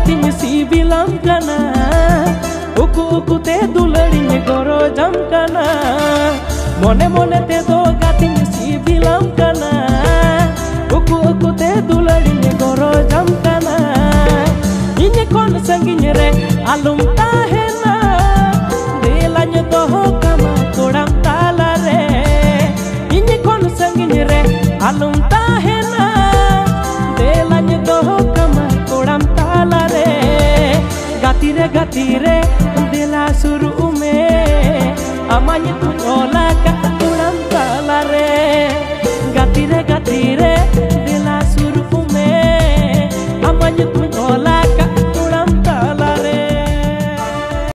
gatinya si bilang kana uku te dularinya goro jam kana mone te do gatinya si bilang kana uku te dularinya goro jam kana inya kon sanginya re alum tahena delanya toho kama kodam tala re inya kon sanginya re alum tahena delanya toho kama kodam tala re gatire dela suru me amanya tu